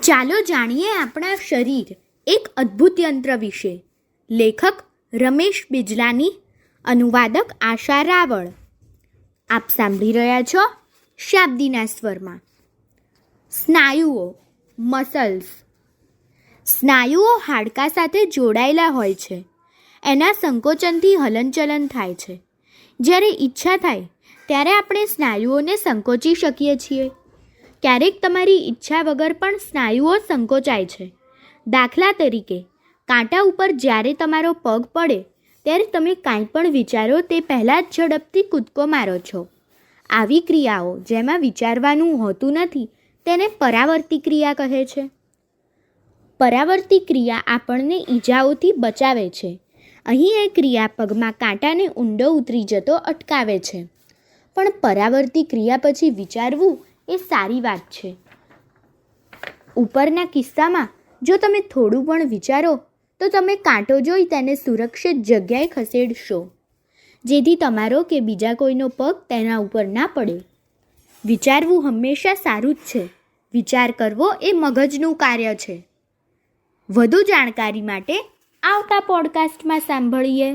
ચાલો જાણીએ આપણા શરીર એક અદ્ભુત યંત્ર વિશે. લેખક રમેશ બિજલાની, અનુવાદક આશા રાવળ. આપ સાંભળી રહ્યા છો શાબ્દીના સ્વરમાં. સ્નાયુઓ, મસલ્સ. સ્નાયુઓ હાડકા સાથે જોડાયેલા હોય છે. એના સંકોચનથી હલનચલન થાય છે. જ્યારે ઈચ્છા થાય ત્યારે આપણે સ્નાયુઓને સંકોચી શકીએ છીએ. ક્યારેક તમારી ઈચ્છા વગર પણ સ્નાયુઓ સંકોચાય છે. દાખલા તરીકે, કાંટા ઉપર જ્યારે તમારો પગ પડે ત્યારે તમે કાંઈ પણ વિચારો તે પહેલાં જ ઝડપથી કૂદકો મારો છો. આવી ક્રિયાઓ જેમાં વિચારવાનું હોતું નથી તેને પરાવર્તી ક્રિયા કહે છે. પરાવર્તી ક્રિયા આપણને ઈજાઓથી બચાવે છે. અહીં એ ક્રિયા પગમાં કાંટાને ઊંડો ઉતરી જતો અટકાવે છે. પણ પરાવર્તી ક્રિયા પછી વિચારવું એ સારી વાત છે. ઉપરના કિસ્સામાં જો તમે થોડું પણ વિચારો તો તમે કાંટો જોઈ તેને સુરક્ષિત જગ્યાએ ખસેડશો, જેથી તમારો કે બીજા કોઈનો પગ તેના ઉપર ના પડે. વિચારવું હંમેશા સારું જ છે. વિચાર કરવો એ મગજનું કાર્ય છે. વધુ જાણકારી માટે આવતા પોડકાસ્ટમાં સાંભળીએ.